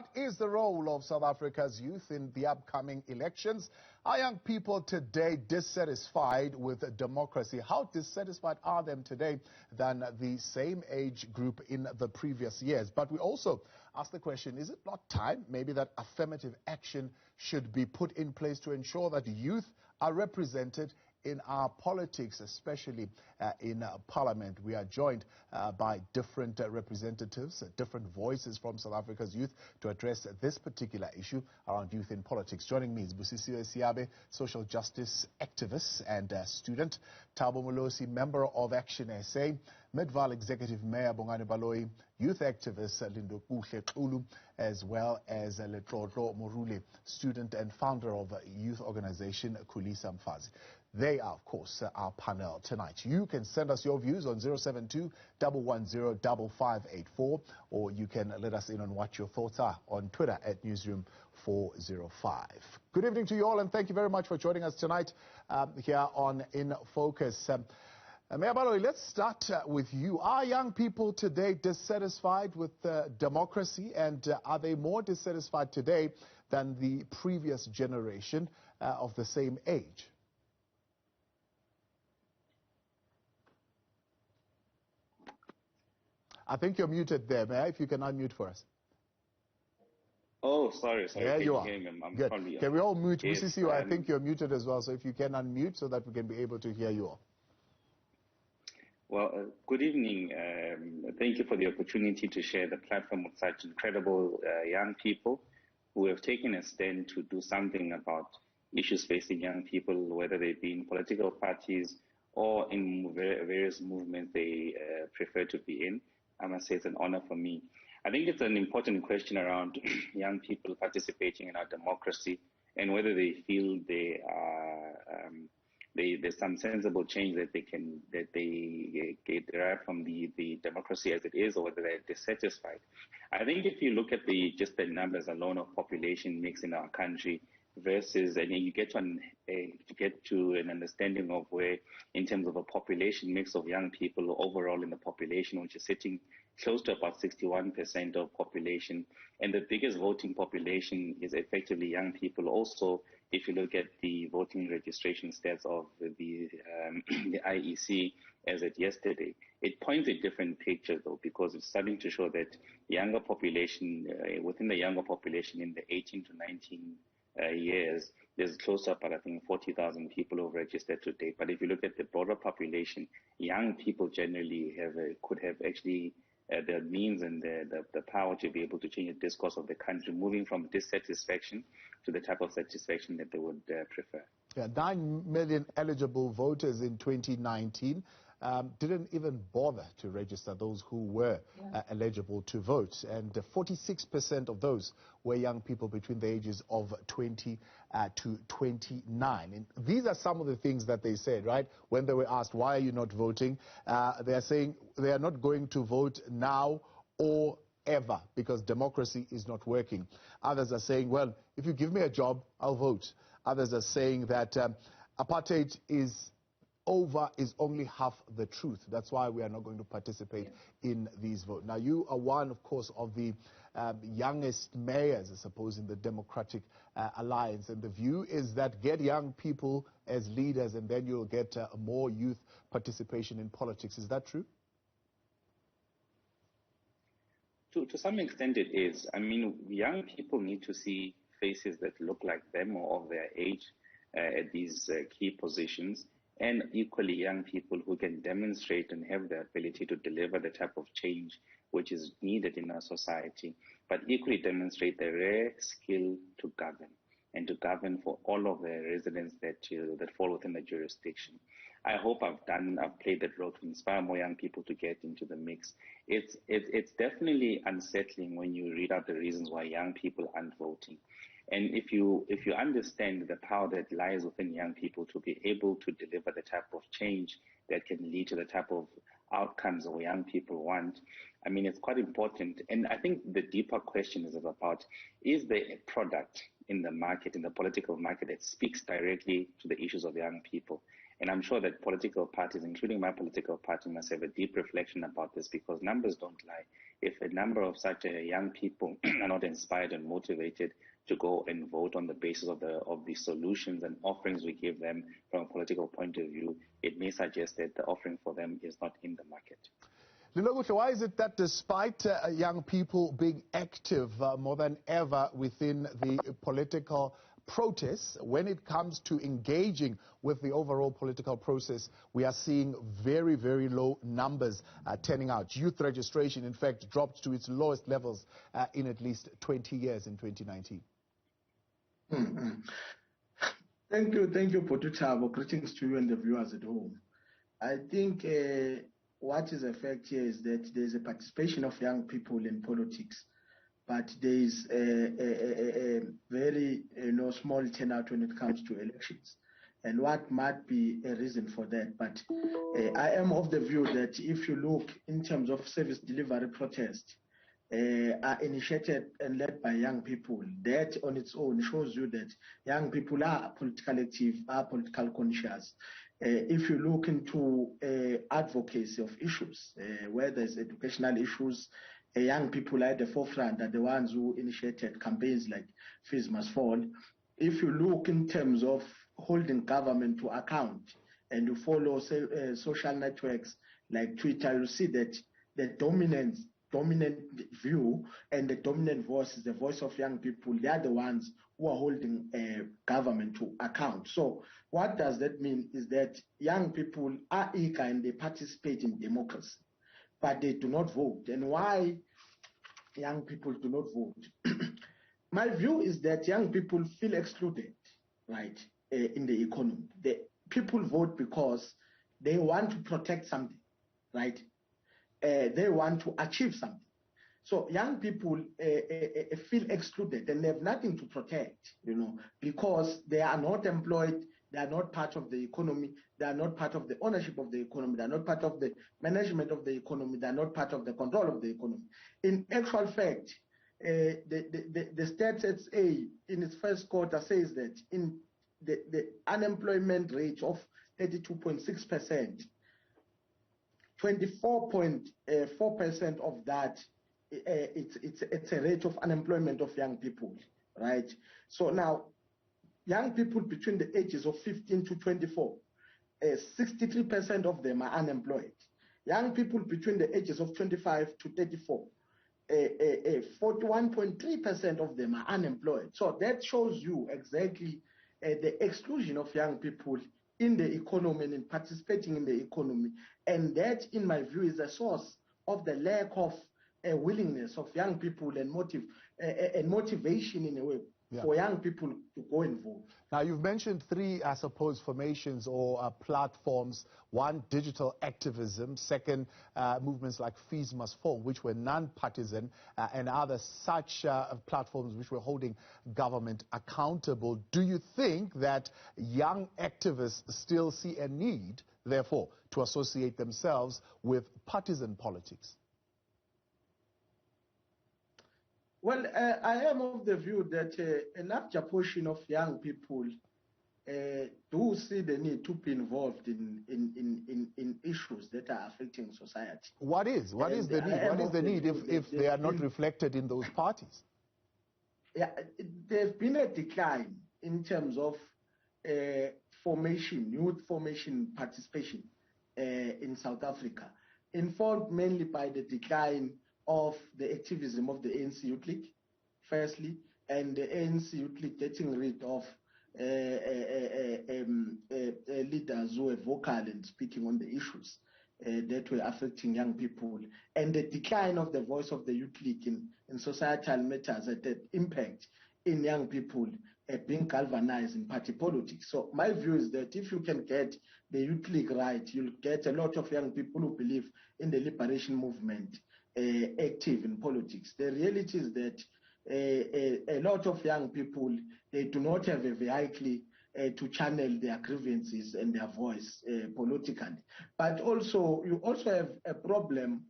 What is the role of South Africa's youth in the upcoming elections? Are young people today dissatisfied with democracy? How dissatisfied are they today than the same age group in the previous years? But we also ask the question, is it not time maybe that affirmative action should be put in place to ensure that youth are represented in our politics, especially in Parliament? We are joined by different representatives, different voices from South Africa's youth to address this particular issue around youth in politics. Joining me is Busisiwe Siabe, social justice activist and student, Thabo Molosi, member of Action SA, Midvaal Executive Mayor Bongani Baloyi, youth activist Lindo Kuhle, as well as Letlotlo Morule, student and founder of youth organization Khulisa Mfazi. They are, of course, our panel tonight. You can send us your views on 072-110-5584, or you can let us in on what your thoughts are on Twitter at Newzroom405. Good evening to you all, and thank you very much for joining us tonight here on In Focus. Mayor Baloyi, let's start with you. Are young people today dissatisfied with democracy, and are they more dissatisfied today than the previous generation of the same age? I think you're muted there, Mayor, if you can unmute for us. Oh, sorry. There you are. I'm good. Can we all mute? Yes, I think you're muted as well, so if you can unmute so that we can be able to hear you all. Well, good evening. Thank you for the opportunity to share the platform with such incredible young people who have taken a stand to do something about issues facing young people, whether they be in political parties or in various movements they prefer to be in. I must say it's an honor for me. I think it's an important question around young people participating in our democracy and whether they feel they are there's some sensible change that they get derived from the democracy as it is, or whether they're dissatisfied. I think if you look at just the numbers alone of population mix in our country versus, and you get to an understanding of where, in terms of a population mix of young people overall in the population, which is sitting close to about 61% of population, and the biggest voting population is effectively young people. Also, if you look at the voting registration stats of the IEC as of yesterday, it points a different picture, though, because it's starting to show that younger population, within the younger population in the 18 to 19 years, there's close to about, I think, 40,000 people who have registered today. But if you look at the broader population, young people generally could have actually the means and the power to be able to change the discourse of the country, moving from dissatisfaction to the type of satisfaction that they would prefer. Yeah, 9 million eligible voters in 2019 didn't even bother to register those who were eligible to vote. And 46% of those were young people between the ages of 20 to 29. And these are some of the things that they said, right? When they were asked, why are you not voting? They are saying they are not going to vote now or ever because democracy is not working. Others are saying, well, if you give me a job, I'll vote. Others are saying that apartheid is over is only half the truth. That's why we are not going to participate in these votes. Now, you are one, of course, of the youngest mayors, I suppose, in the Democratic Alliance. And the view is that get young people as leaders and then you'll get more youth participation in politics. Is that true? To some extent it is. I mean, young people need to see faces that look like them or of their age at these key positions, and equally young people who can demonstrate and have the ability to deliver the type of change which is needed in our society, but equally demonstrate the rare skill to govern, and to govern for all of the residents that fall within the jurisdiction. I hope I've played that role to inspire more young people to get into the mix. It's definitely unsettling when you read out the reasons why young people aren't voting. And if you understand the power that lies within young people to be able to deliver the type of change that can lead to the type of outcomes that young people want, I mean, it's quite important. And I think the deeper question is about, is there a product in the market, in the political market, that speaks directly to the issues of young people? And I'm sure that political parties, including my political party, must have a deep reflection about this, because numbers don't lie. if a number of such young people are not inspired and motivated to go and vote on the basis of the solutions and offerings we give them from a political point of view, it may suggest that the offering for them is not in the market. Lilokuhle, why is it that despite young people being active more than ever within the political protests, when it comes to engaging with the overall political process, we are seeing very, very low numbers turning out? Youth registration, in fact, dropped to its lowest levels in at least 20 years in 2019. Thank you, Potutabo. Greetings to you and the viewers at home. I think what is a fact here is that there's a participation of young people in politics, but there is a very small turnout when it comes to elections. And what might be a reason for that? But I am of the view that if you look in terms of service delivery protests, are initiated and led by young people, that on its own shows you that young people are politically active, are political conscious. If you look into advocacy of issues, where there's educational issues, young people at the forefront are the ones who initiated campaigns like Fees Must Fall. If you look in terms of holding government to account and you follow social networks like Twitter, you see that the dominant view and the dominant voice is the voice of young people. They are the ones who are holding government to account. So what does that mean is that young people are eager and they participate in democracy, but they do not vote. And why young people do not vote? My view is that young people feel excluded, right, in the economy. People vote because they want to protect something, right? They want to achieve something. So young people feel excluded and they have nothing to protect, because they are not employed, they are not part of the economy, they are not part of the ownership of the economy, they are not part of the management of the economy, they are not part of the control of the economy. In actual fact, the Stats SA in its first quarter says that in the unemployment rate of 32.6%, 24.4% of that, it's a rate of unemployment of young people, right? So now, young people between the ages of 15 to 24, 63% of them are unemployed. Young people between the ages of 25 to 34, 41.3% of them are unemployed. So that shows you exactly the exclusion of young people in the economy and in participating in the economy. And that, in my view, is a source of the lack of willingness of young people and motivation in a way for young people to go and vote. Now, you've mentioned three, I suppose, formations or platforms. One, digital activism. Second, movements like Fees Must Fall, which were non-partisan, and other such platforms which were holding government accountable. Do you think that young activists still see a need, therefore, to associate themselves with partisan politics? Well, I am of the view that a larger portion of young people do see the need to be involved in issues that are affecting society. What is the need? What is the need if they are not reflected in those parties? Yeah, there's been a decline in terms of youth formation participation in South Africa, informed mainly by the decline of the activism of the ANC Youth League, firstly, and the ANC Youth League getting rid of leaders who were vocal and speaking on the issues that were affecting young people, and the decline of the voice of the Youth League in societal matters had an impact in young people being galvanized in party politics. So my view is that if you can get the Youth League right, you'll get a lot of young people who believe in the liberation movement active in politics. The reality is that a lot of young people, they do not have a vehicle to channel their grievances and their voice politically. But also, you also have a problem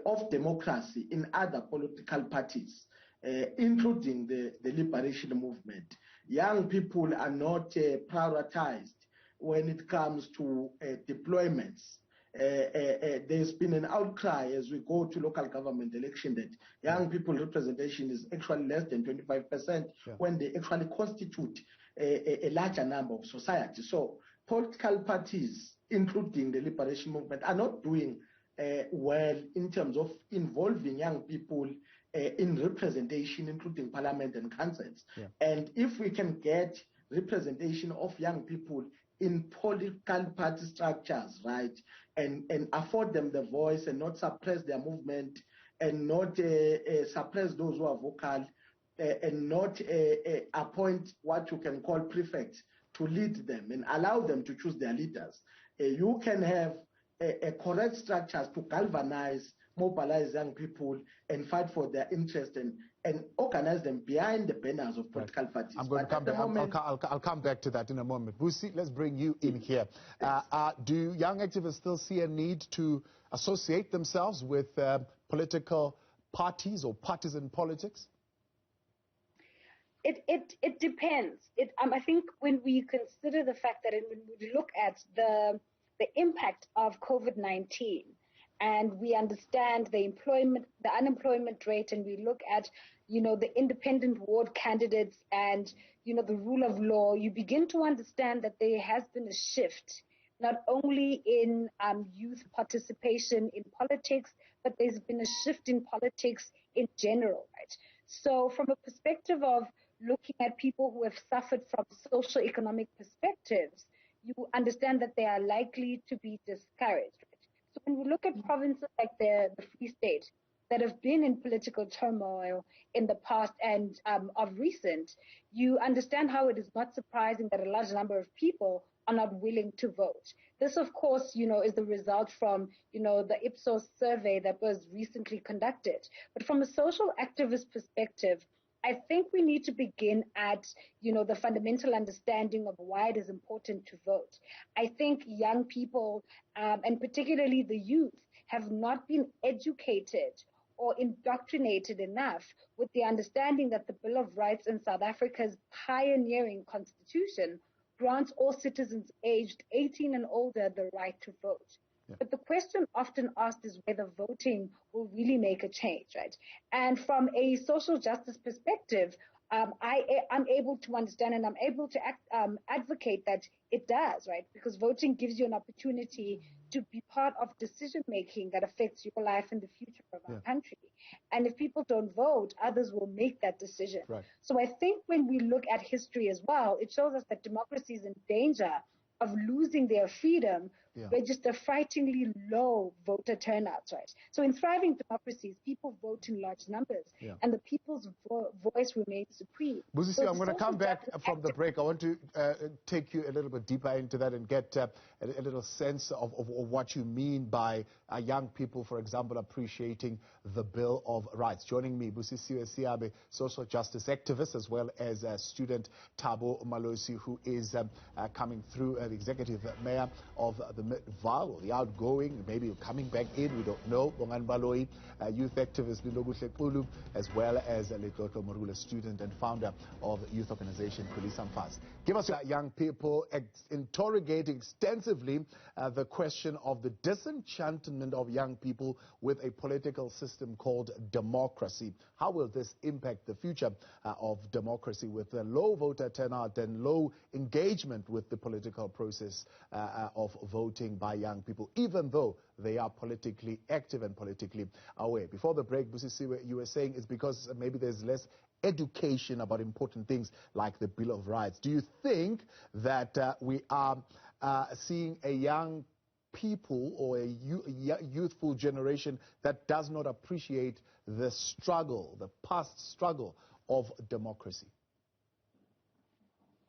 of democracy in other political parties, including the liberation movement. Young people are not prioritized when it comes to deployments there's been an outcry as we go to local government election that young people representation is actually less than 25% when they actually constitute a larger number of society. So political parties, including the liberation movement, are not doing well in terms of involving young people in representation, including parliament and councils. And if we can get representation of young people in political party structures, right, and afford them the voice and not suppress their movement and not suppress those who are vocal and not appoint what you can call prefects to lead them and allow them to choose their leaders, you can have a correct structures to galvanize, mobilize young people and fight for their interest and organize them behind the banners of political parties. I'm going to come back. I'll come back to that in a moment. Busi, let's bring you in here. Do young activists still see a need to associate themselves with political parties or partisan politics? It depends. I think when we consider the fact that when we look at the impact of COVID-19 and we understand the unemployment rate, and we look at, the independent ward candidates and, the rule of law, you begin to understand that there has been a shift, not only in youth participation in politics, but there's been a shift in politics in general, right? So from a perspective of looking at people who have suffered from socio-economic perspectives, you understand that they are likely to be discouraged. Right? So when we look at provinces like the Free State that have been in political turmoil in the past and of recent, you understand how it is not surprising that a large number of people are not willing to vote. This, of course, is the result from, the Ipsos survey that was recently conducted. But from a social activist perspective, I think we need to begin at, the fundamental understanding of why it is important to vote. I think young people, and particularly the youth, have not been educated or indoctrinated enough with the understanding that the Bill of Rights in South Africa's pioneering constitution grants all citizens aged 18 and older the right to vote. But the question often asked is whether voting will really make a change, right? And from a social justice perspective, I'm able to understand and I'm able to advocate that it does, right? Because voting gives you an opportunity to be part of decision-making that affects your life and the future of our country. And if people don't vote, others will make that decision. Right. So I think when we look at history as well, it shows us that democracy is in danger of losing their freedom, register frighteningly low voter turnouts, right? So in thriving democracies, people vote in large numbers, and the people's voice remains supreme. Buzisi, so I'm going to come back from the break. I want to take you a little bit deeper into that and get a little sense of what you mean by young people, for example, appreciating the Bill of Rights. Joining me, Busisi Siabe, social justice activist, as well as student Thabo Malosi, who is coming through the executive mayor of the Midvaal, or the outgoing, maybe coming back in, we don't know. Baloyi, youth activist Lilobuhle Qulu, as well as Letlotlo Morula, student and founder of youth organization Khulisa Mfazi. Give us young people interrogating extensively the question of the disenchantment of young people with a political system called democracy. How will this impact the future of democracy with the low voter turnout and low engagement with the political process of voting by young people, even though they are politically active and politically aware? Before the break, Busisi, you were saying it's because maybe there's less education about important things like the Bill of Rights. Do you think that we are seeing a young people or a youthful generation that does not appreciate the struggle, the past struggle of democracy?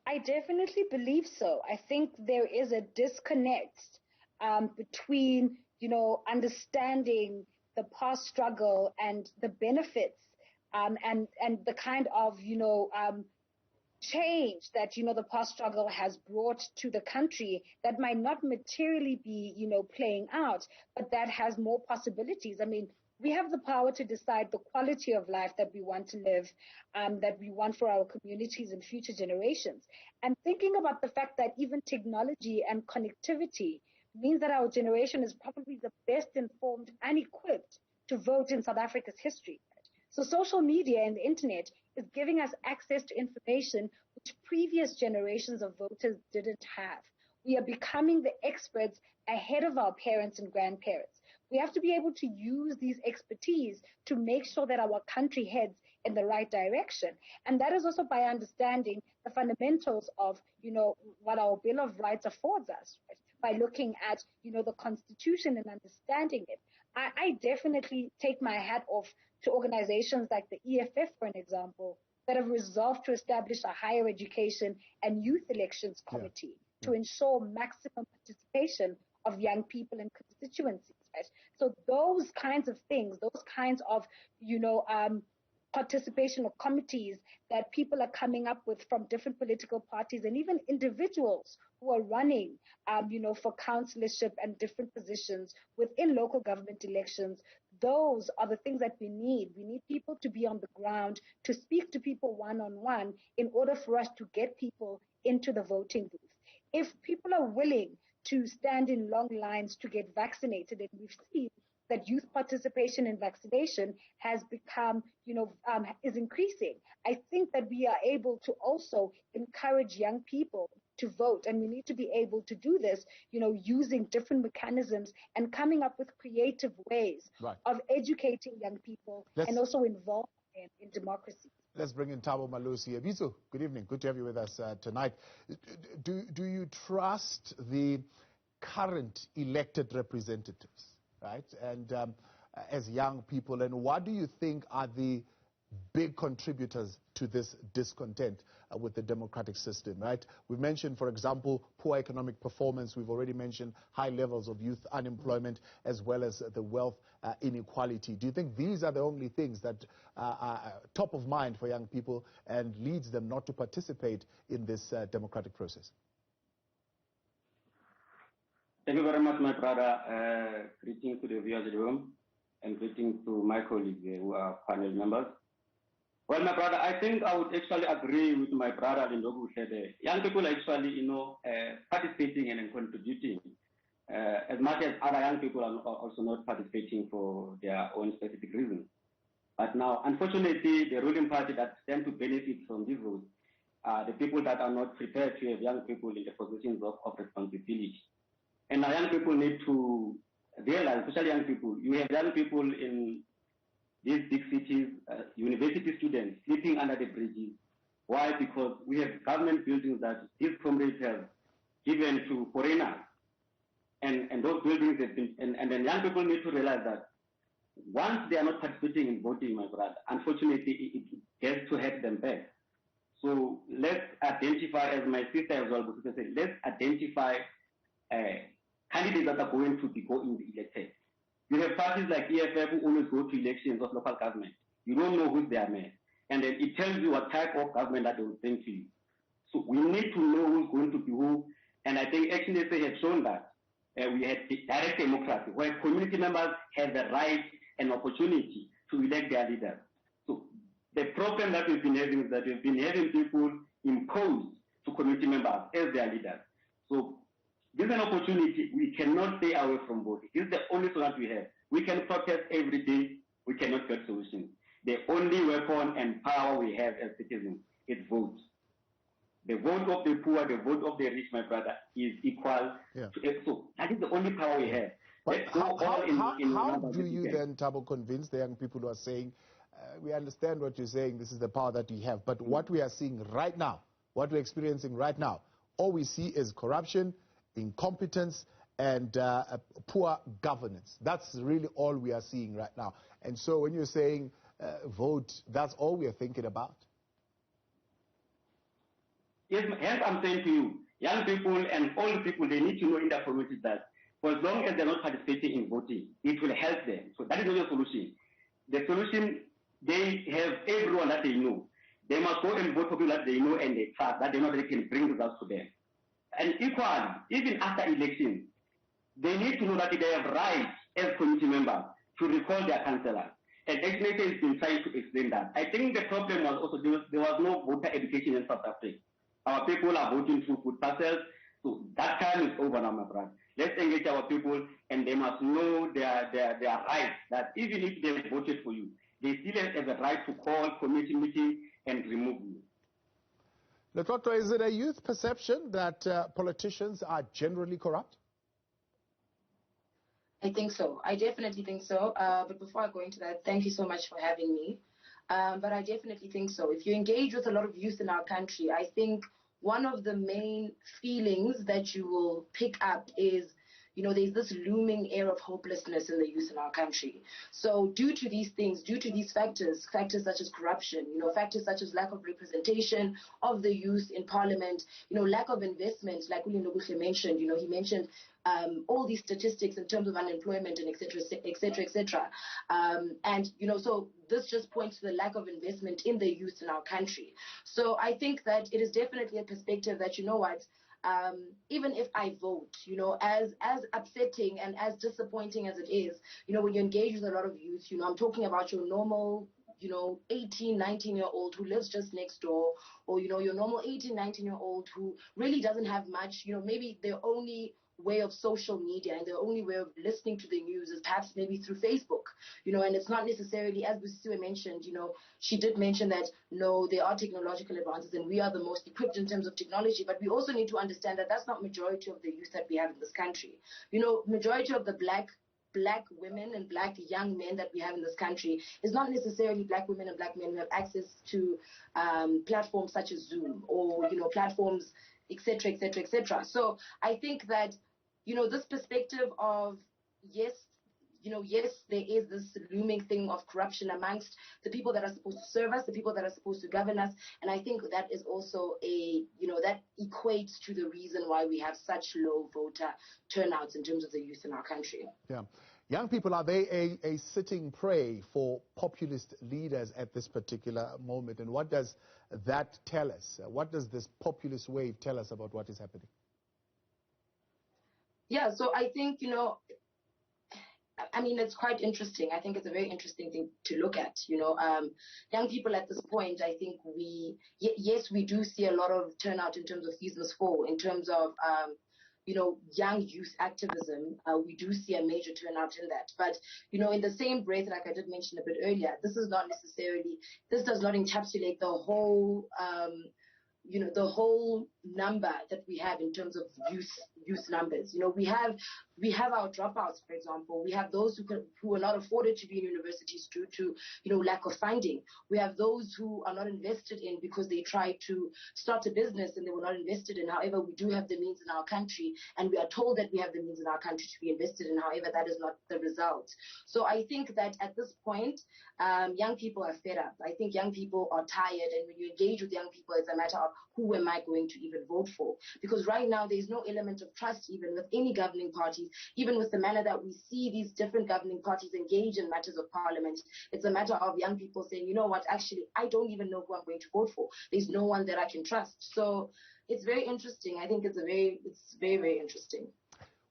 I definitely believe so. I think there is a disconnect between, understanding the past struggle and the benefits and the kind of, change that, the past struggle has brought to the country that might not materially be, playing out, but that has more possibilities. I mean, we have the power to decide the quality of life that we want to live, that we want for our communities and future generations. And thinking about the fact that even technology and connectivity means that our generation is probably the best informed and equipped to vote in South Africa's history. So social media and the internet is giving us access to information which previous generations of voters didn't have. We are becoming the experts ahead of our parents and grandparents. We have to be able to use these expertise to make sure that our country heads in the right direction. And that is also by understanding the fundamentals of, what our Bill of Rights affords us, right? By looking at, the Constitution and understanding it. I definitely take my hat off to organizations like the EFF, for an example, that have resolved to establish a higher education and youth elections committee to ensure maximum participation of young people in constituencies. Right? So those kinds of things, those kinds of, participation of committees that people are coming up with from different political parties and even individuals who are running, for councillorship and different positions within local government elections. Those are the things that we need. We need people to be on the ground, to speak to people one-on-one in order for us to get people into the voting booth. If people are willing to stand in long lines to get vaccinated, and we've seen that youth participation in vaccination has become, is increasing. I think that we are able to also encourage young people to vote, and we need to be able to do this, using different mechanisms and coming up with creative ways of educating young people and also involving them in democracy. Let's bring in Thabo Malusi. Bizo, good evening. Good to have you with us tonight. Do you trust the current elected representatives? Right, and as young people, and what do you think are the big contributors to this discontent with the democratic system, right? We've mentioned, for example, poor economic performance. We've already mentioned high levels of youth unemployment as well as the wealth inequality. Do you think these are the only things that are top of mind for young people and leads them not to participate in this democratic process? Thank you very much, my brother. Greetings to the viewers in the room and greetings to my colleagues who are panel members. Well, my brother, I think I would actually agree with my brother Lindogu said young people are actually, participating and contributing as much as other young people are also not participating for their own specific reasons. But now, unfortunately, the ruling party that stand to benefit from these rules are the people that are not prepared to have young people in the positions of responsibility. And now young people need to realize, especially young people, you have young people in these big cities, university students sleeping under the bridges. Why? Because we have government buildings that these comrades have given to foreigners. And those buildings have been, and then young people need to realize that once they are not participating in voting, my brother, unfortunately, it gets to hurt them back. So let's identify, as my sister as well said, let's identify candidates that are going to be elected. You have parties like EFF who always go to elections of local government. You don't know who's their man. And then it tells you what type of government that they will bring to you. So we need to know who's going to be who. And I think Action SA has shown that. We had direct democracy, where community members have the right and opportunity to elect their leaders. So the problem that we've been having is that we've been having people imposed to community members as their leaders. So this is an opportunity. We cannot stay away from voting. This is the only solution that we have. We can protest every day. We cannot get solutions. The only weapon and power we have as citizens is vote. The vote of the poor, the vote of the rich, my brother, is equal to it. So that is the only power we have. But how do you then, Thabo, convince the young people who are saying, we understand what you're saying, this is the power that we have, but what we are seeing right now, what we're experiencing right now, all we see is corruption, incompetence, and poor governance. That's really all we are seeing right now. And so when you're saying vote, that's all we are thinking about? Yes, hence I'm saying to you, young people and old people, they need to know in their communities that for as long as they're not participating in voting, it will help them. So that is not the solution. The solution, they have everyone that they know. They must go and vote for people that they know and they trust, that they know that they can bring results to them. And equally, even after elections, they need to know that they have rights as community members to recall their councillors. And Action has been trying to explain that. I think the problem was also there was no voter education in South Africa. Our people are voting through food parcels, so that time is over now, my brother. Let's engage our people, and they must know their rights, that even if they voted for you, they still have the right to call committee meeting and remove you. Lekotwa, is it a youth perception that politicians are generally corrupt? I think so. I definitely think so. But before I go into that, thank you so much for having me. But I definitely think so. If you engage with a lot of youth in our country, I think one of the main feelings that you will pick up is, there's this looming air of hopelessness in the youth in our country. So due to these things, due to these factors such as corruption, factors such as lack of representation of the youth in parliament, lack of investment, like William Nobuhle mentioned, he mentioned all these statistics in terms of unemployment and et cetera, et cetera, et cetera. So this just points to the lack of investment in the youth in our country. So I think that it is definitely a perspective that, even if I vote, as upsetting and as disappointing as it is, when you engage with a lot of youth, I'm talking about your normal 18, 19-year-old who lives just next door, or, your normal 18, 19-year-old who really doesn't have much, maybe their only way of social media and their only way of listening to the news is perhaps maybe through Facebook, and it's not necessarily, as Busiwe mentioned, she did mention that, no, there are technological advances and we are the most equipped in terms of technology, but we also need to understand that that's not majority of the youth that we have in this country. Majority of the black women and black young men that we have in this country is not necessarily black women and black men who have access to platforms such as Zoom or, platforms, et cetera, et cetera, et cetera. So I think that, this perspective of, yes, there is this looming thing of corruption amongst the people that are supposed to serve us, the people that are supposed to govern us. And I think that is also that equates to the reason why we have such low voter turnouts in terms of the youth in our country. Yeah. Young people, are they a sitting prey for populist leaders at this particular moment? And what does that tell us? What does this populist wave tell us about what is happening? Yeah, so I think, it's quite interesting. I think it's a very interesting thing to look at. Young people at this point, I think yes, we do see a lot of turnout in terms of seasons 4, in terms of, young youth activism. We do see a major turnout in that. But, in the same breath, like I did mention a bit earlier, this does not encapsulate the whole, the whole number that we have in terms of youth numbers. We have our dropouts, for example. We have those who are not afforded to be in universities due to, lack of funding. We have those who are not invested in because they tried to start a business and they were not invested in. However, we do have the means in our country, and we are told that we have the means in our country to be invested in. However, that is not the result. So I think that at this point, young people are fed up. I think young people are tired, and when you engage with young people, it's a matter of who am I going to even vote for? Because right now, there's no element of trust even with any governing parties, even with the manner that we see these different governing parties engage in matters of parliament. It's a matter of young people saying, you know what, actually, I don't even know who I'm going to vote for. There's no one that I can trust. So it's very interesting. I think it's very, very interesting.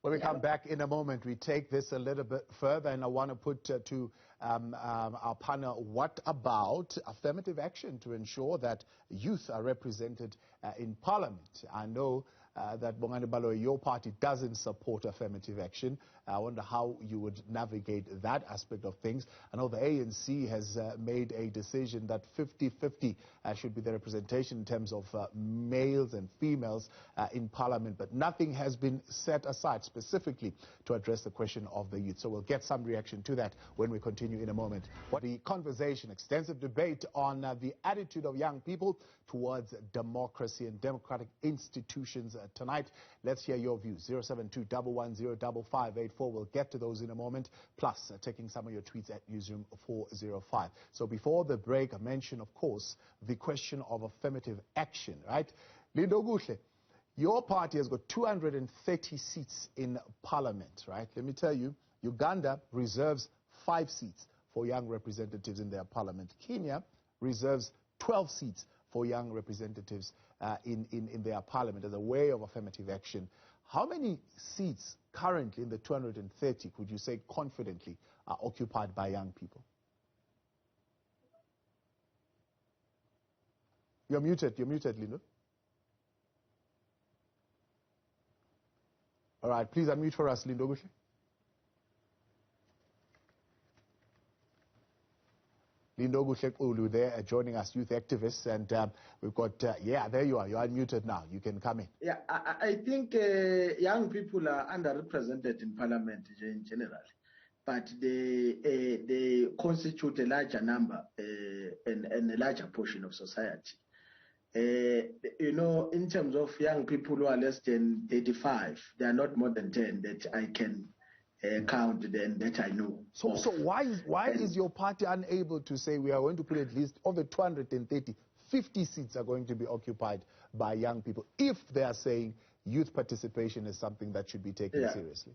When we come back in a moment, we take this a little bit further, and I want to put to our panel, what about affirmative action to ensure that youth are represented in parliament? I know that Bongani Baloyi, your party doesn't support affirmative action. I wonder how you would navigate that aspect of things. I know the ANC has made a decision that 50-50 should be the representation in terms of males and females in parliament, but nothing has been set aside specifically to address the question of the youth. So we'll get some reaction to that when we continue in a moment. What the conversation, extensive debate on the attitude of young people towards democracy and democratic institutions tonight. Let's hear your views. 072-110-5584. We'll get to those in a moment, plus taking some of your tweets at Newzroom 405. So before the break, I mentioned, of course, the question of affirmative action, right? Lindo Guhle, your party has got 230 seats in parliament, right? Let me tell you, Uganda reserves 5 seats for young representatives in their parliament. Kenya reserves 12 seats for young representatives in their parliament as a way of affirmative action. How many seats currently in the 230, could you say confidently, are occupied by young people? You're muted, Lindo. All right, please unmute for us, Lindo Bushe. Lindo Bushe there joining us, youth activists, and we've got, yeah, there you are. You're unmuted now. You can come in. Yeah, I think young people are underrepresented in parliament in general, but they constitute a larger number and a larger portion of society. You know, in terms of young people who are less than 35, they are not more than 10 that I can count and that I know. So why is your party unable to say we are going to put at least of the 230, 50 seats are going to be occupied by young people if they are saying youth participation is something that should be taken seriously?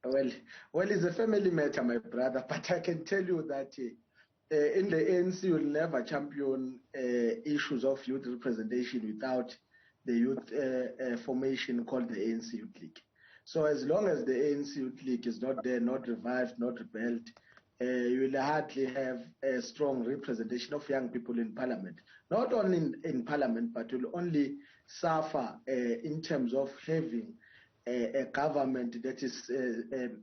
Well, it's a family matter, my brother, but I can tell you that in the ANC you'll never champion issues of youth representation without the youth formation called the ANC Youth League. So as long as the ANC Youth League is not there, not revived, not rebuilt, you will hardly have a strong representation of young people in parliament. Not only in parliament, but will only suffer in terms of having a government that is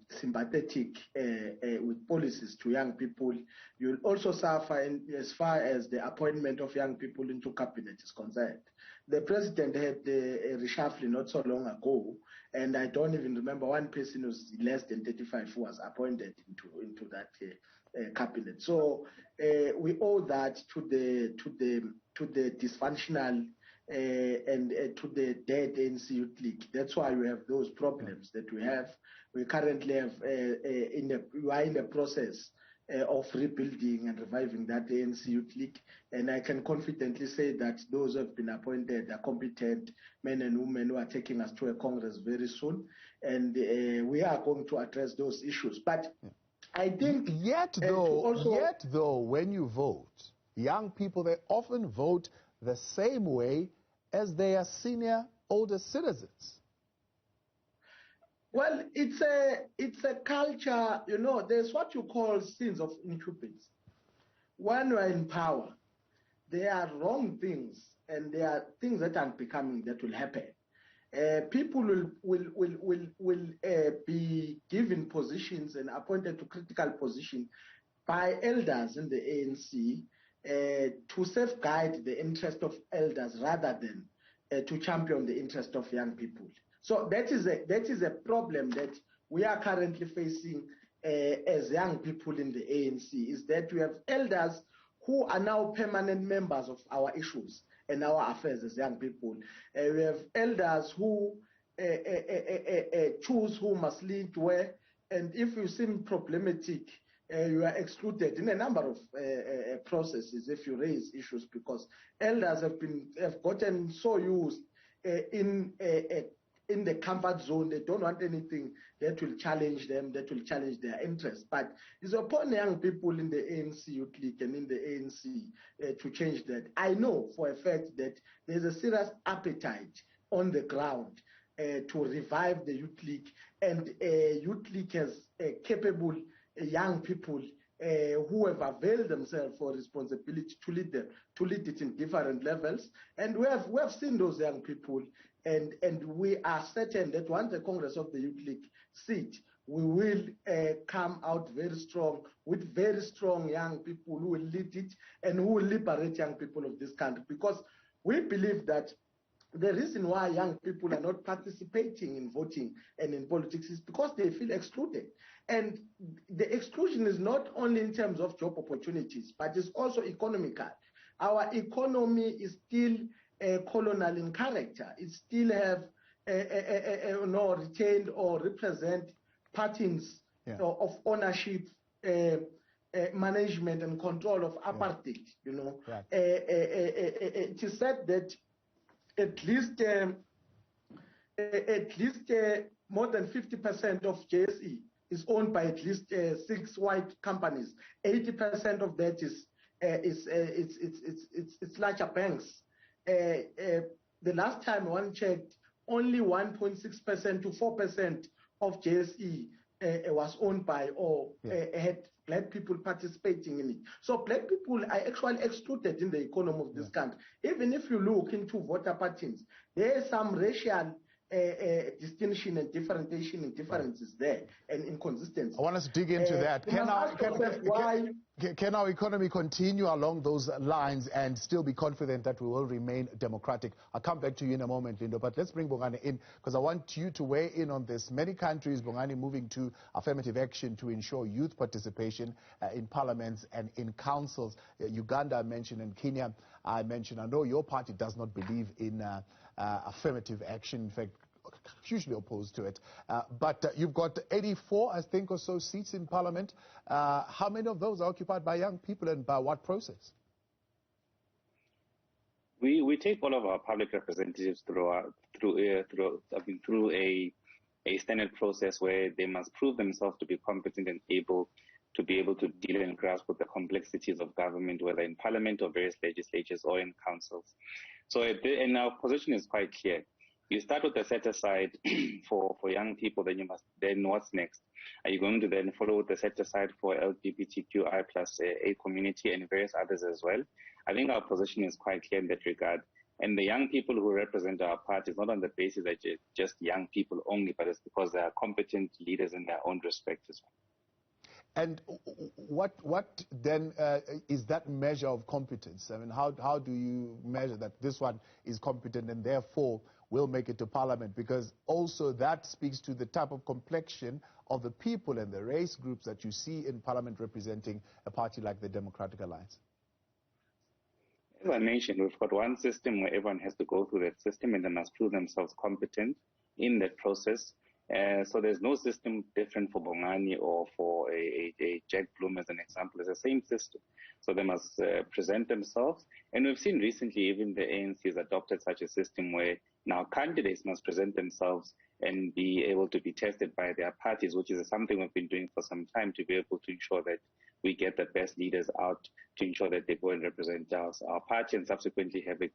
sympathetic with policies to young people. You'll also suffer as far as the appointment of young people into cabinet is concerned. The president had a reshuffling not so long ago, and I don't even remember one person who's less than 35 who was appointed into that cabinet. So we owe that to the dysfunctional and to the dead ANC Youth League. That's why we have those problems that we have. We currently have we are in the process of rebuilding and reviving that ANC Youth League, and I can confidently say that those who have been appointed are competent men and women who are taking us to a Congress very soon, and we are going to address those issues. But I think yet though, when you vote, young people, they often vote the same way as their senior older citizens. Well, it's a culture, you know, there's what you call sins of incumbency. When you are in power, there are wrong things and there are things that are becoming that will happen. People will be given positions and appointed to critical positions by elders in the ANC to safeguard the interest of elders rather than to champion the interest of young people. So that is a problem that we are currently facing as young people in the ANC, is that we have elders who are now permanent members of our issues and our affairs as young people. We have elders who choose who must lead where, and if you seem problematic, you are excluded in a number of processes if you raise issues, because elders have gotten so used in the comfort zone. They don't want anything that will challenge them, that will challenge their interests. But it's upon young people in the ANC Youth League and in the ANC to change that. I know for a fact that there's a serious appetite on the ground to revive the Youth League, and Youth League has capable young people who have availed themselves for responsibility to lead it in different levels. And we have seen those young people, and we are certain that once the Congress of the Youth League sit, we will come out very strong with very strong young people who will lead it and who will liberate young people of this country. Because we believe that the reason why young people are not participating in voting and in politics is because they feel excluded. And the exclusion is not only in terms of job opportunities, but it's also economical. Our economy is still colonial in character. It still have retained or represent patterns of ownership, management and control of apartheid. You know, it is said that at least more than 50% of JSE is owned by at least 6 white companies. 80% of that is larger banks. The last time one checked, only 1.6% to 4% of JSE was owned by or had black people participating in it. So black people are actually excluded in the economy of this country. Even if you look into voter patterns, there is some racial distinction and differentiation and differences there and inconsistency. I want us to dig into that. Can our economy continue along those lines and still be confident that we will remain democratic? I'll come back to you in a moment, Lindo, but let's bring Bongani in because I want you to weigh in on this. Many countries, Bongani, moving to affirmative action to ensure youth participation in parliaments and in councils. Uganda I mentioned and Kenya I mentioned. I know your party does not believe in affirmative action. In fact, hugely opposed to it. But you've got 84, I think, or so seats in parliament. How many of those are occupied by young people and by what process? We take all of our public representatives through a standard process where they must prove themselves to be competent and able to deal and grasp with the complexities of government, whether in parliament or various legislatures or in councils. So, and our position is quite clear. You start with the set aside for young people, then what's next? Are you going to then follow with the set aside for LGBTQI plus A community and various others as well? I think our position is quite clear in that regard. And the young people who represent our party is not on the basis that just young people only, but it's because they are competent leaders in their own respect as well. And what then is that measure of competence? I mean, how do you measure that this one is competent and therefore will make it to parliament? Because also that speaks to the type of complexion of the people and the race groups that you see in parliament representing a party like the Democratic Alliance. As I mentioned, we've got one system where everyone has to go through that system and they must prove themselves competent in that process. So there's no system different for Bongani or for a Jack Bloom as an example. It's the same system. So they must present themselves. And we've seen recently even the ANC has adopted such a system where now candidates must present themselves and be able to be tested by their parties, which is something we've been doing for some time to be able to ensure that we get the best leaders out to ensure that they go and represent our party and subsequently have a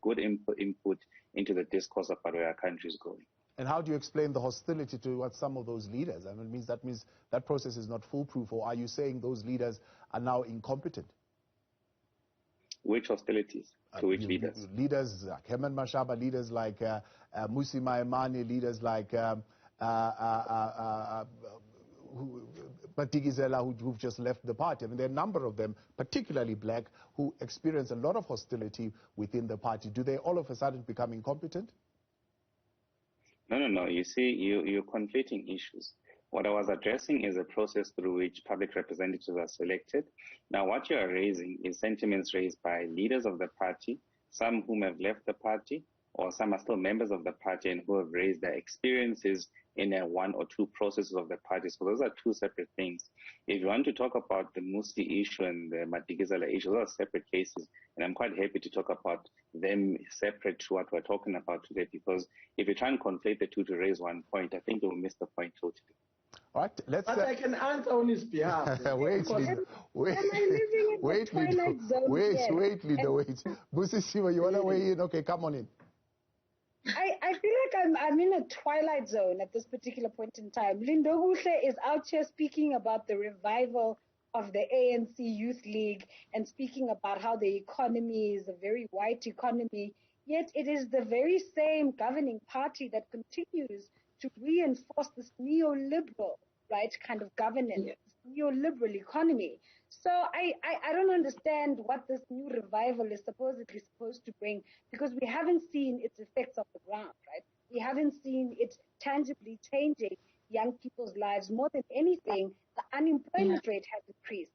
good input into the discourse about where our country is going. And how do you explain the hostility towards some of those leaders? I mean, that means that process is not foolproof, or are you saying those leaders are now incompetent? Which hostilities? To which leaders? Leaders like Herman Mashaba, leaders like Musi Maimane, leaders like Patigizela, who've just left the party. I mean, there are a number of them, particularly black, who experience a lot of hostility within the party. Do they all of a sudden become incompetent? No. You see, you're conflating issues. What I was addressing is a process through which public representatives are selected. Now, what you are raising is sentiments raised by leaders of the party, some whom have left the party, or some are still members of the party and who have raised their experiences in one or two processes of the party. So those are two separate things. If you want to talk about the Musi issue and the Matigizela issue, those are separate cases. And I'm quite happy to talk about them separate to what we're talking about today, because if you try and conflate the two to raise one point, I think you will miss the point totally. All right, let's. But I can answer on his behalf. Wait, Busi Siwa, you want to weigh in? Okay, come on in. I feel like I'm in a twilight zone at this particular point in time. Lindo Guhle is out here speaking about the revival of the ANC Youth League and speaking about how the economy is a very white economy, yet it is the very same governing party that continues to reinforce this neoliberal, right, kind of governance, this neoliberal economy. So I don't understand what this new revival is supposedly supposed to bring, because we haven't seen its effects on the ground, right? We haven't seen it tangibly changing young people's lives. More than anything, the unemployment rate has increased.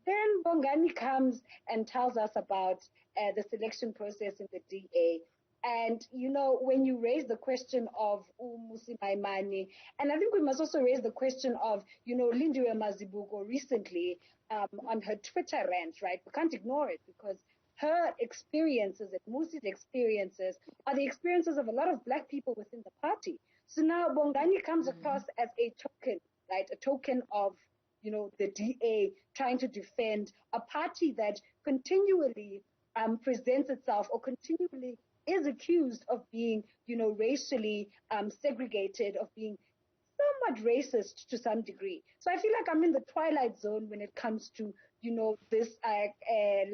Then Bongani comes and tells us about the selection process in the DA. And, you know, when you raise the question of Musi Maimane, and I think we must also raise the question of, you know, Lindiwe Mazibuko recently on her Twitter rant, right? We can't ignore it, because her experiences and Musi's experiences are the experiences of a lot of black people within the party. So now Bongani comes across as a token, right? A token of, you know, the DA trying to defend a party that continually presents itself or continually is accused of being, you know, racially segregated, of being somewhat racist to some degree. So I feel like I'm in the twilight zone when it comes to, you know, this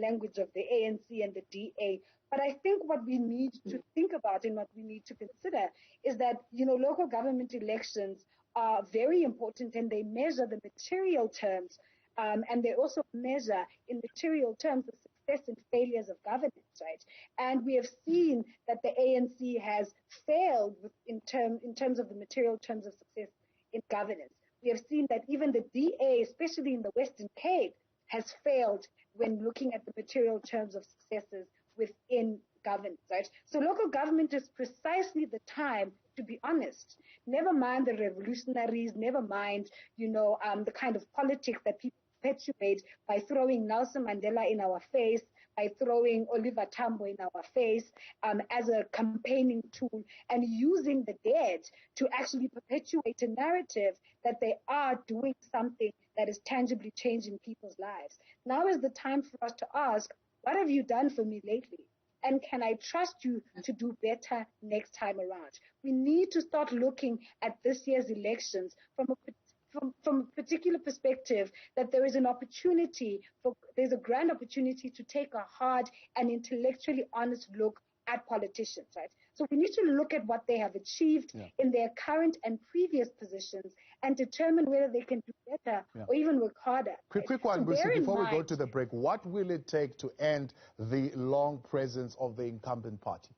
language of the ANC and the DA But I think what we need to think about and what we need to consider is that, local government elections are very important, and they measure the material terms, and they also measure in material terms the success and failures of governance, right? And we have seen that the ANC has failed in terms of the material terms of success in governance. We have seen that even the DA, especially in the Western Cape, has failed when looking at the material terms of successes within governance, right? So local government is precisely the time to be honest. Never mind the revolutionaries, never mind, the kind of politics that people perpetuate by throwing Nelson Mandela in our face, by throwing Oliver Tambo in our face as a campaigning tool, and using the dead to actually perpetuate a narrative that they are doing something that is tangibly changing people's lives. Now is the time for us to ask, what have you done for me lately? And can I trust you to do better next time around? We need to start looking at this year's elections from a particular perspective, that there is an opportunity, there's a grand opportunity to take a hard and intellectually honest look at politicians, right? So we need to look at what they have achieved in their current and previous positions and determine whether they can do better or even work harder. Quick one, Busi, before we go to the break. What will it take to end the long presence of the incumbent party?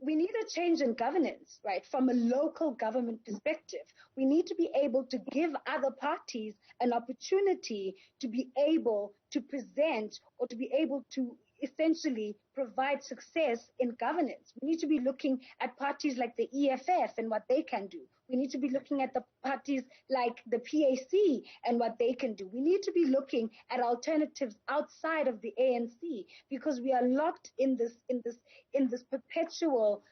We need a change in governance, right, from a local government perspective. We need to be able to give other parties an opportunity to be able to present or to be able to essentially provide success in governance. We need to be looking at parties like the EFF and what they can do. We need to be looking at the parties like the PAC and what they can do. We need to be looking at alternatives outside of the ANC, because we are locked in this perpetual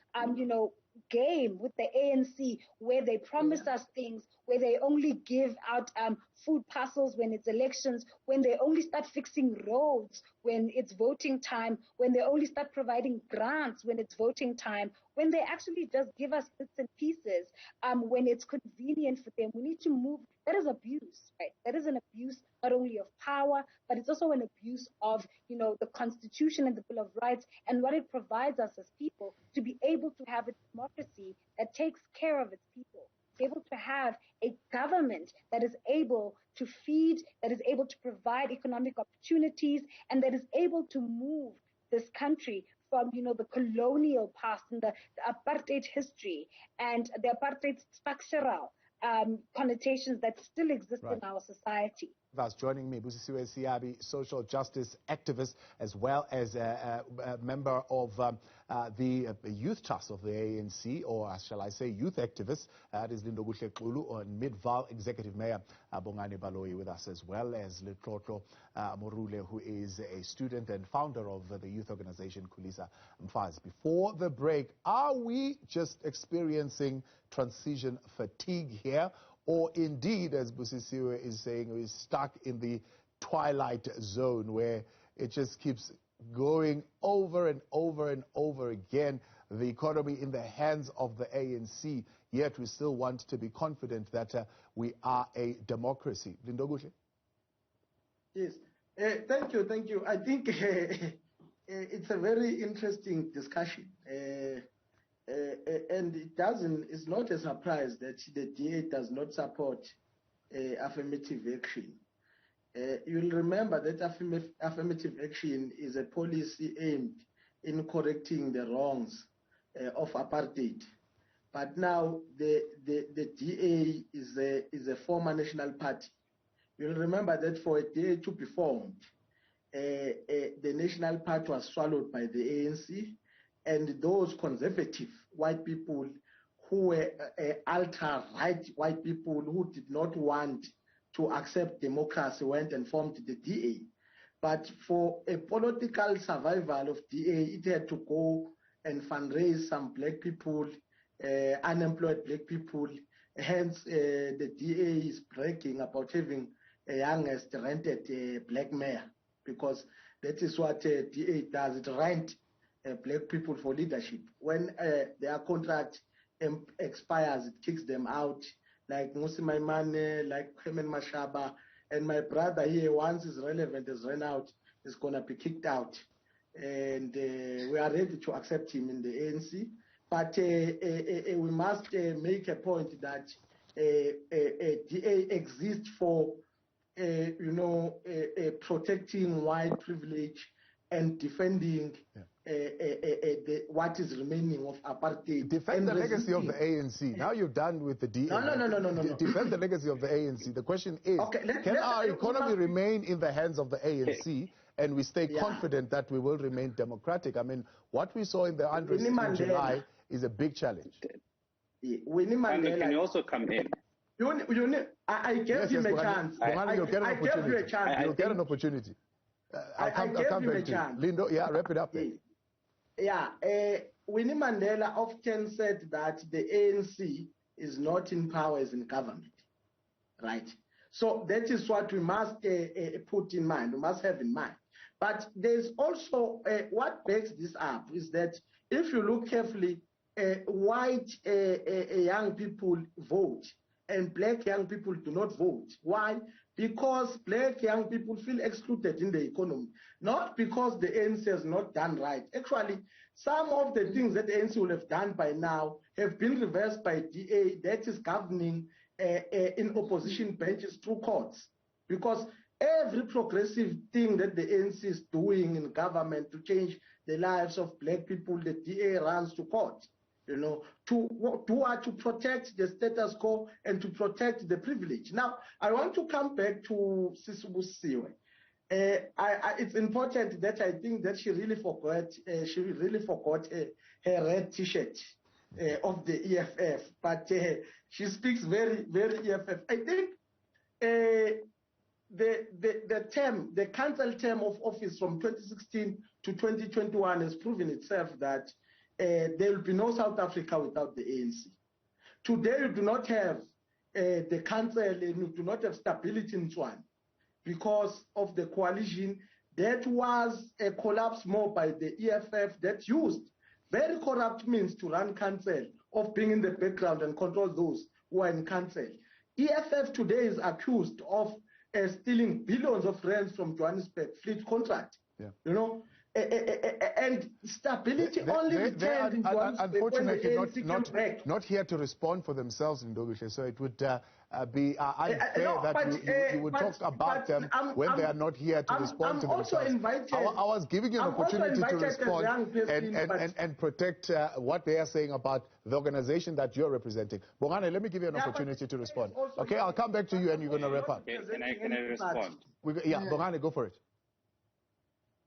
game with the ANC, where they promise us things, where they only give out food parcels when it's elections, when they only start fixing roads when it's voting time, when they only start providing grants when it's voting time, when they actually just give us bits and pieces when it's convenient for them. We need to move. That is abuse, right? That is an abuse not only of power, but it's also an abuse of, the Constitution and the Bill of Rights and what it provides us as people to be able to have a democracy that takes care of its people, able to have a government that is able to feed, that is able to provide economic opportunities, and that is able to move this country from, the colonial past and the apartheid history and the apartheid structural connotations that still exist in our society. Joining me, Busisiwe Siabi, social justice activist, as well as a member of the youth trust of the ANC, or shall I say youth activist. That is Lindokuhle Xulu, and Midvaal Executive Mayor Bongani Baloyi with us, as well as Letlotlo Morule, who is a student and founder of the youth organization Khulisa Mfazi. Before the break, are we just experiencing transition fatigue here? Or indeed, as Busisiwe is saying, we're stuck in the twilight zone where it just keeps going over and over and over again, the economy in the hands of the ANC, yet we still want to be confident that we are a democracy. Lindokuhle? Yes, thank you. I think it's a very interesting discussion. And it's not a surprise that the DA does not support affirmative action. You'll remember that affirmative action is a policy aimed in correcting the wrongs of apartheid. But now the DA is a former national party. You'll remember that for a DA to be formed, the national party was swallowed by the ANC. And those conservative white people who were ultra-right white people who did not want to accept democracy went and formed the DA. But for a political survival of DA, it had to go and fundraise some black people, unemployed black people. Hence, the DA is bragging about having a youngest rented black mayor, because that is what DA does. It rent black people for leadership. When their contract expires, it kicks them out, like Musi Maimane, like Hemen Mashaba, and my brother here, once his relevant is run out, is going to be kicked out. and we are ready to accept him in the ANC. But we must make a point that DA exists for, protecting white privilege and defending what is remaining of apartheid. Defend the legacy of the ANC. Now you're done with the DA. No. Defend the legacy of the ANC. The question is, can our economy remain in the hands of the ANC and we stay confident that we will remain democratic? I mean, what we saw in the unrest in July is a big challenge. Mandela, can you also come in? I gave him a chance. You'll get an opportunity. You'll get an opportunity. I'll come back to you. Lindo, wrap it up then. Winnie Mandela often said that the ANC is not in power, is in government, right? So that is what we must put in mind, we must have in mind. But there's also, what backs this up is that if you look carefully, white young people vote and black young people do not vote. Why? Because black young people feel excluded in the economy, not because the ANC has not done right. Actually, some of the things that the ANC will have done by now have been reversed by DA that is governing in opposition benches through courts. Because every progressive thing that the ANC is doing in government to change the lives of black people, the DA runs to court. To protect the status quo and to protect the privilege. Now, I want to come back to Sisubusiwe. It's important that I think that she really forgot her red T-shirt of the EFF, but she speaks very, very EFF. I think the council term of office from 2016 to 2021 has proven itself that there will be no South Africa without the ANC. Today, you do not have the council and you do not have stability in Tswana because of the coalition that was a collapse more by the EFF that used very corrupt means to run council, of being in the background and control those who are in council. EFF today is accused of stealing billions of rands from Johannesburg fleet contract. And stability only returned in unfortunately not here to respond for themselves in Ndobishe, so it would be unfair that you would talk about them when they are not here to respond to themselves. I was giving you an opportunity to respond and protect what they are saying about the organization that you're representing. Bongani, let me give you an opportunity to respond. Okay, I'll come back to you and you're going to wrap up. Can I respond? Bongani, go for it.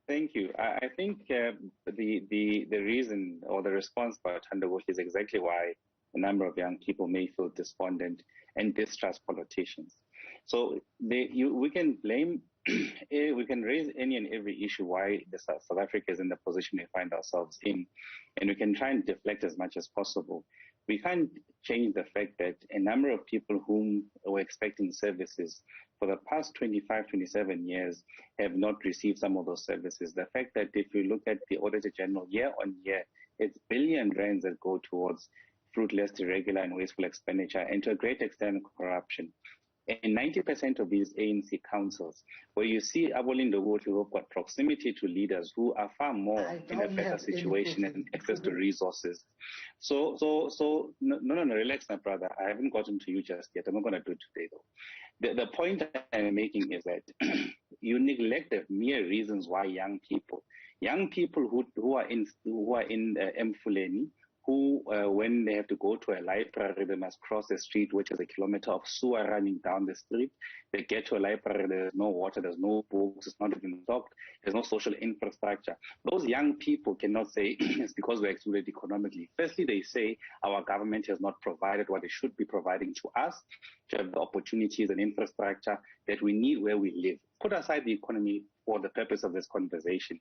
Thank you. I think the reason or the response by Thunderbush is exactly why a number of young people may feel despondent and distrust politicians. So we can blame, we can raise any and every issue why South Africa is in the position we find ourselves in, and we can try and deflect as much as possible. We can't change the fact that a number of people whom were expecting services for the past 25, 27 years have not received some of those services. The fact that if you look at the Auditor General year on year, it's billion rands that go towards fruitless, irregular, and wasteful expenditure, and to a great extent, corruption. And 90% of these ANC councils, where you see Abolindo who've got proximity to leaders who are far more in a better situation and access to resources. So no, relax, my brother. I haven't gotten to you just yet. I'm not going to do it today, though. The point I'm making is that you neglect the mere reasons why young people who are in Mfuleni, who, when they have to go to a library, they must cross a street, which is a kilometer of sewer running down the street. They get to a library, there's no water, there's no books, it's not even stocked, there's no social infrastructure. Those young people cannot say it's because we're excluded economically. Firstly, they say our government has not provided what it should be providing to us, to have the opportunities and infrastructure that we need where we live. Put aside the economy for the purpose of this conversation.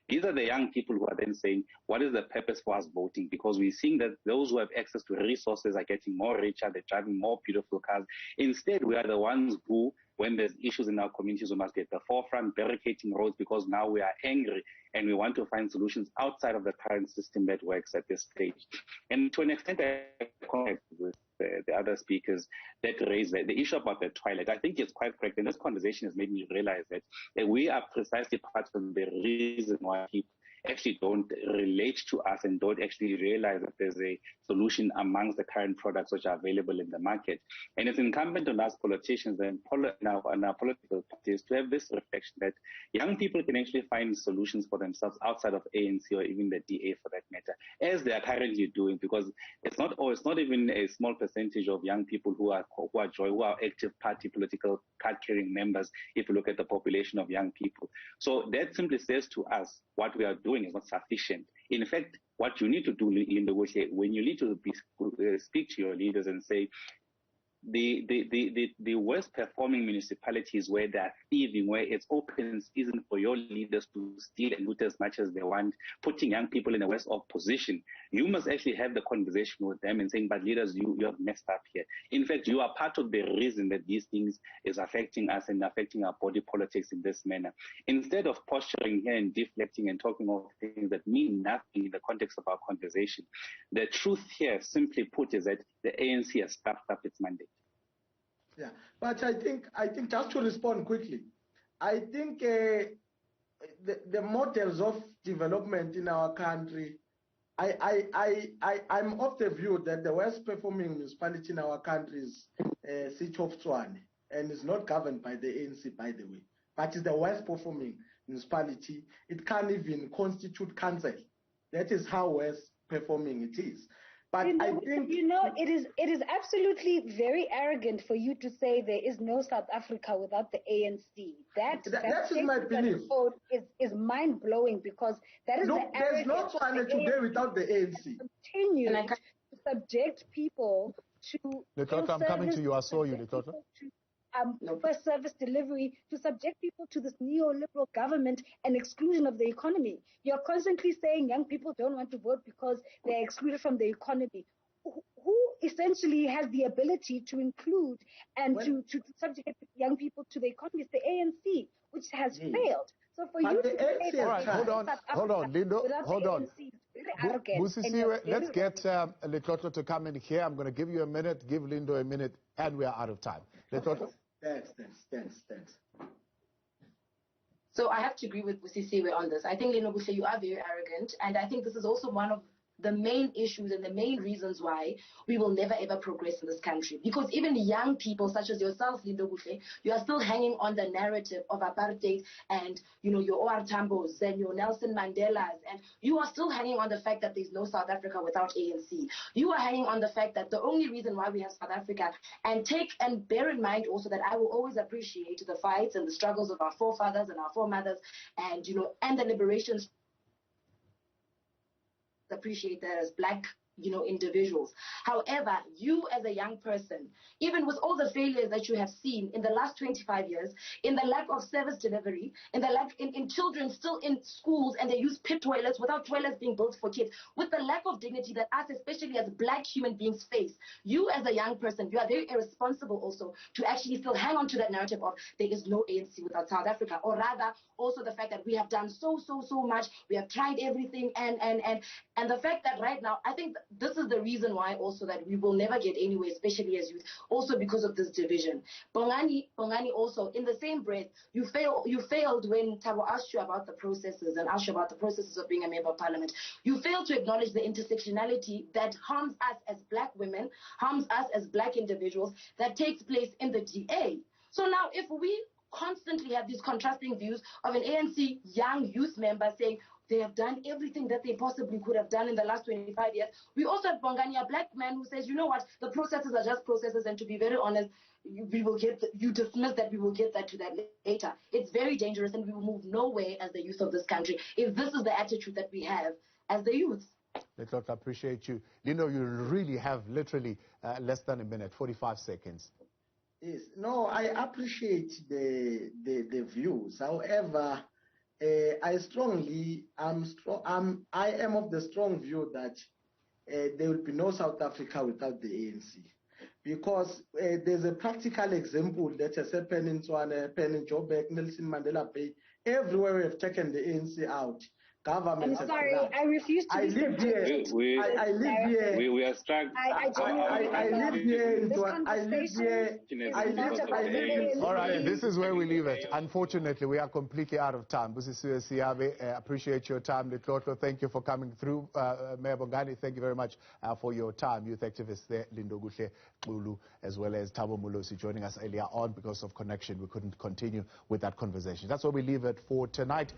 These are the young people who are then saying, what is the purpose for us voting? Because we're seeing that those who have access to resources are getting more richer, they're driving more beautiful cars. Instead, we are the ones who, when there's issues in our communities, we must be at the forefront, barricading roads because now we are angry and we want to find solutions outside of the current system that works at this stage. And to an extent, I connect with the other speakers that raised the issue about the twilight. I think it's quite correct. And this conversation has made me realize that we are precisely part of the reason why people actually don't relate to us and don't actually realize that there's a solution amongst the current products which are available in the market. And it's incumbent on us politicians and our political parties to have this reflection that young people can actually find solutions for themselves outside of ANC or even the DA for that matter, as they are currently doing, because it's not even a small percentage of young people who are active party political card-carrying members if you look at the population of young people. So that simply says to us what we are doing is not sufficient. In fact, what you need to do in the way, when you need to speak to your leaders and say, the worst performing municipalities where they're thieving, where it's open season for your leaders to steal and loot as much as they want, putting young people in a worse off position, you must actually have the conversation with them and saying, but leaders, you have messed up here. In fact, you are part of the reason that these things is affecting us and affecting our body politics in this manner. Instead of posturing here and deflecting and talking of things that mean nothing in the context of our conversation, the truth here, simply put, is that the ANC has stuffed up its mandate. Yeah, but I think just to respond quickly, I think the models of development in our country, I'm of the view that the worst performing municipality in our country is City of Tshwane, and is not governed by the ANC, by the way, but is the worst performing municipality. It can't even constitute council. That is how worst performing it is. But I think, it is absolutely very arrogant for you to say there is no South Africa without the ANC. That is my belief. Is mind blowing, because that is the there's no Tswane today without the ANC. Continue to subject people to. Letoto, I'm coming to you. I saw you, Letoto. First service delivery, to subject people to this neoliberal government and exclusion of the economy. You're constantly saying young people don't want to vote because they're excluded from the economy. Who essentially has the ability to include and to subject young people to the economy? It's the ANC, which has failed. So for you to say that, all right, hold on, Lindo, hold on. Busisiwe, let's get Letoto to come in here. I'm going to give you a minute, give Lindo a minute, and we are out of time. Letoto? Thanks. So I have to agree with Busisiwe on this. I think, Leno Buhle, you are very arrogant, and I think this is also one of the main issues and the main reasons why we will never ever progress in this country. Because even young people such as yourself, Lindo Buhle, you are still hanging on the narrative of apartheid and, your O.R. Tambos and your Nelson Mandelas, and you are still hanging on the fact that there's no South Africa without ANC. You are hanging on the fact that the only reason why we have South Africa, and bear in mind also that I will always appreciate the fights and the struggles of our forefathers and our foremothers, and and the liberations. Appreciate that as Black individuals. However, you as a young person, even with all the failures that you have seen in the last 25 years, in the lack of service delivery, in the lack in children still in schools and they use pit toilets without toilets being built for kids, with the lack of dignity that us, especially as Black human beings, face, you as a young person, you are very irresponsible also to actually still hang on to that narrative of there is no ANC without South Africa, or rather also the fact that we have done so much, we have tried everything, and the fact that right now, I think this is the reason why also that we will never get anywhere, especially as youth, also because of this division. Bongani also, in the same breath, you failed when Thabo asked you about the processes and asked you about the processes of being a member of parliament. You failed to acknowledge the intersectionality that harms us as Black women, harms us as Black individuals, that takes place in the DA. So now if we constantly have these contrasting views of an ANC young youth member saying, they have done everything that they possibly could have done in the last 25 years. We also have Bongani, a Black man who says, you know what, the processes are just processes, and to be very honest, you dismiss that we will get that to that later. It's very dangerous, and we will move nowhere as the youth of this country if this is the attitude that we have as the youth. Letoto, I appreciate you. You really have literally less than a minute, 45 seconds. Yes, no, I appreciate the views. However, I am of the strong view that there will be no South Africa without the ANC, because there's a practical example that has happened in Tshwane, happened in Joburg, Nelson Mandela Bay. Everywhere we have taken the ANC out, government. I'm sorry, I refuse to I be live here. I live here. We are struck. I live here. All right, this is where we leave it. Unfortunately, we are completely out of time. Busisiwe Siyabe, appreciate your time. Litlotlo, thank you for coming through. Mayor Bongani, thank you very much for your time. Youth activists there, Lindo Guhle Xulu, as well as Thabo Molosi joining us earlier on because of connection. We couldn't continue with that conversation. That's where we leave it for tonight.